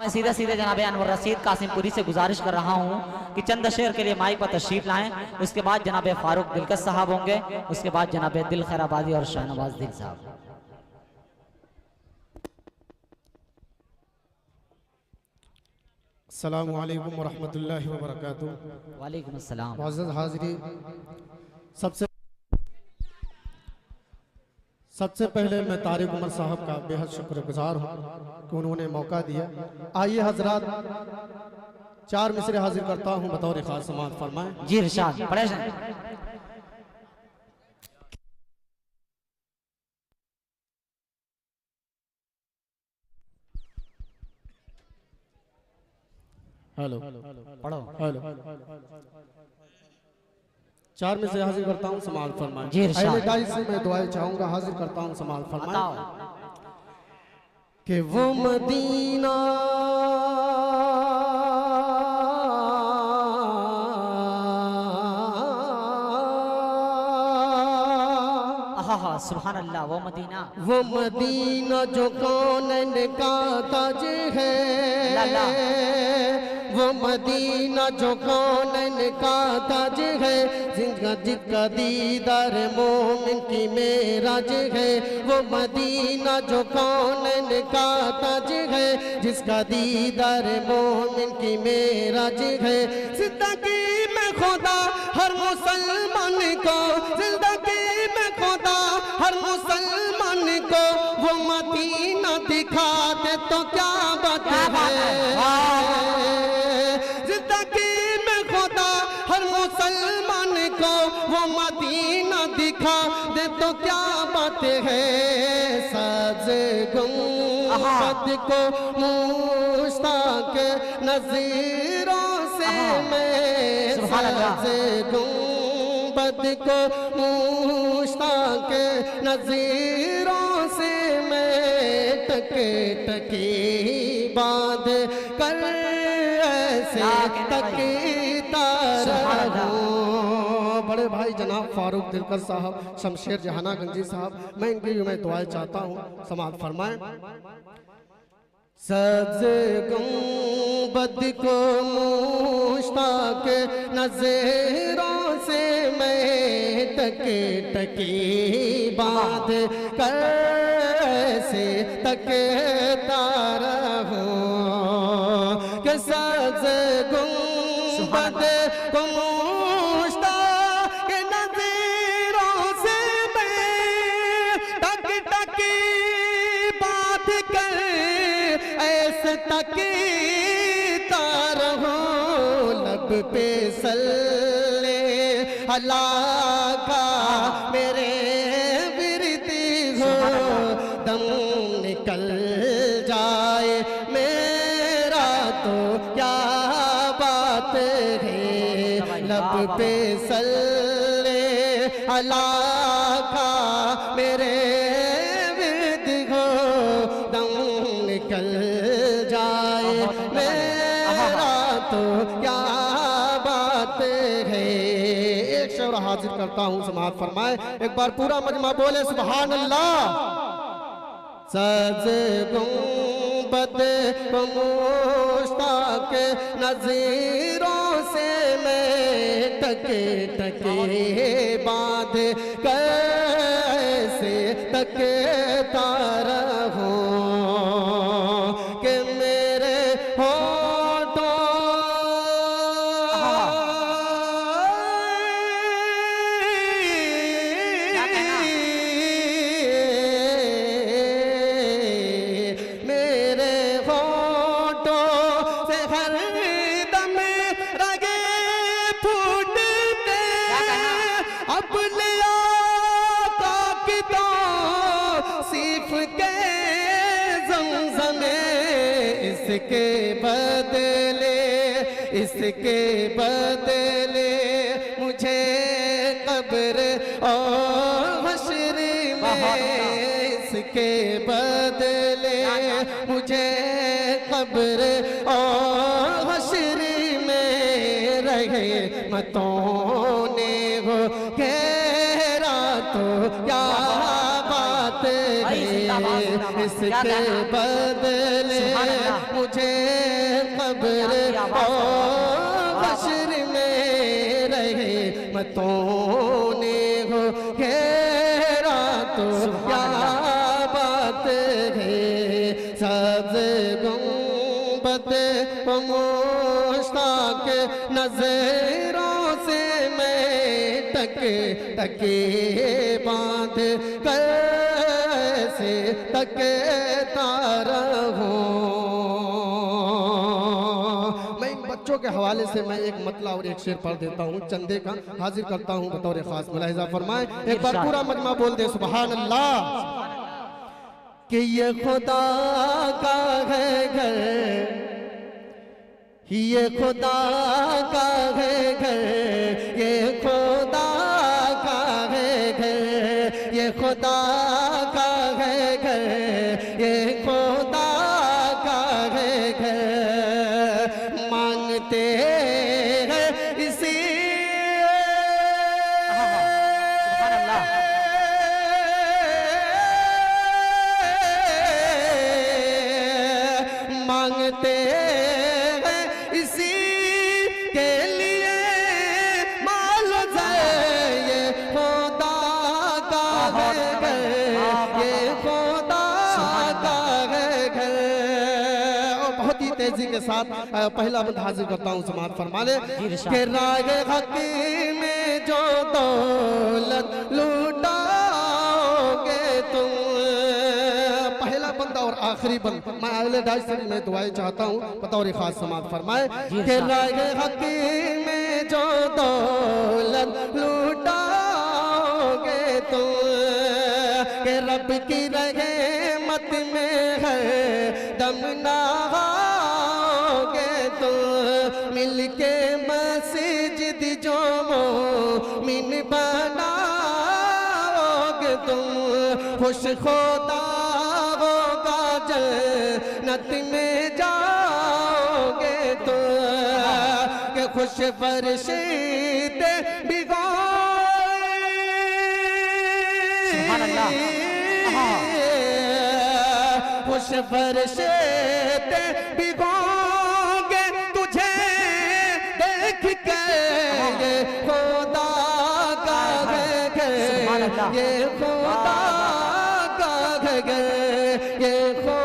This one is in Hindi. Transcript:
मैं सीधे सीधे जनाब अनवर रशीद कासिमपुरी से गुजारिश कर रहा हूँ कि चंद शेर के लिए माइक पर तशरीफ लाएं। उसके बाद जनाब फारूक दिलकश साहब होंगे, उसके बाद जनाब दिल खैराबादी और शाहनवाज दिल साहब। अस्सलामु अलैकुम वरहमतुल्लाहि वबरकातुहू। वालेकुम अस्सलाम। मुअज़्ज़ज़ हाज़रीन, सबसे पहले मैं तारिक उमर साहब का बेहद शुक्रगुजार हूँ कि उन्होंने मौका दिया। आइए हजरात, 4 मिसरे हाजिर करता हूँ बतौर खास समाअत फरमाएं। जी इरशाद पढ़े। हेलो पढ़ो। हेलो, 4 में से हाजिर करता हूँ समाल फरमाएं। जी इरशाद। अहले गाइस से मैं दुआएं चाहूंगा, हाजिर करता हूँ समाल फरमाएं कि वो मदीना सुभान अल्लाह। वो मदीना जो कौन का ताज है, वो मदीना जो कौन का ताज है, जिसका दीदार मोमिन की मेराज है। वो मदीना जो कौन का ताज है, जिसका दीदार मोमिन की मेराज है। जिंदगी में खुदा हर मुसलमान को, जिंदगी में खुदा हर मुसलमान को वो मदीना दिखा दे तो क्या बात है। जिंदगी में खुदा हर मुसलमान को वो मदीना दिखा दे तो क्या बात है। साज गुंबद को मुश्ताक नज़ीरों से मैं, साज गुंबद को मुश्ताक नज़ीरों से मैं टके टके बांध कर ऐसे तकता रहूं। बड़े भाई जनाब फारूक दिलकश साहब, शमशेर जहाना गंजी साहब, मैं इनकी मैं दुआएं चाहता हूँ, समाअत फरमाएं। सब्ज़ गुंबद को मुश्ताक नज़रों से मैं टके टके बांध कर ऐसे तकता रहूं कि सब्ज़ गुंबद को मुश्ताक नज़रों से मैं टक टके बांध कर ऐसे तकता रहूं। लब पे सल्ले अला का मेरे विरती हो, दम निकल जाए मेरा तो क्या बात है। लब पे सल्ले अला का मेरे विरती हो, दम निकल जाए मेरा तो क्या बात है। एक शेर हाजिर करता हूँ, समाअत फरमाए। एक बार पूरा मजमा बोले सुभान अल्लाह। सज गुंबद को मुश्ताक नज़ीरों से मैं टके टके बांध कैसे तकता रहूं कि मेरे होठों मेरे होठों से हर दम रगे फूटते अपने आका की तो सिर्फ के ज़मज़मे। इसके बदले मुझे कब्र और हश्र में, इसके बदले मुझे कब्र और हश्र में रहे मतों ने वो घेरा तो क्या बात भाई जिंदाबाद, जिंदाबाद। क्या इसके कहना? बदले सुभान अल्लाह। मुझे कब्र क्या आवाज़ है? और हश्र में रहे मतों ने हो घेरा तो क्या बात है। सब्ज़ गुंबद व मुश्ताक नजरों से मैं टके बांध कैसे तकता रहूं। मैं इन बच्चों के हवाले से मैं एक मतला और एक शेर पढ़ देता हूँ, चंदे का हाजिर करता हूँ बतौर खास। मुलाहिजा फरमाए, एक बार पूरा मजमा बोल दे सुभान अल्लाह। कि ये खुदा का है घर, ये खुदा का है घर, ये खुदा का है घर, ये खुदा का है घर, ये खुदा का है घर। मांगते हैं इसी सुभान अल्लाह। मांगते हैं इसी के लिए माल जाए। ये खुदा का है घर, ये खुदा का है घर। और बहुत ही तेजी के साथ पहला बंद हाजिर करता हूँ, समात फरमा ले। कि राग हक में जो दौलत लूटाओगे तुम, पहला बंदा और आखिरी बंद मैं अगले 2.5 सेकंड में दुआएं चाहता हूँ बतौर खास समात फरमाए। कि राग हक में जो दौलत लूटाओगे तुम, कि रब की रहमत में है दम नहाओगे तुम। मिलके मस्जिद जो मोमिन बनाओगे तुम, खुश खुदा होगा जन्नत में जाओगे तो। के खुश फरिश्ते सुभान अल्लाह। खुश फरिश्ते भिगोगे तुझे देख के। ये खुदा का है, ये खुदा का है, ये खुदा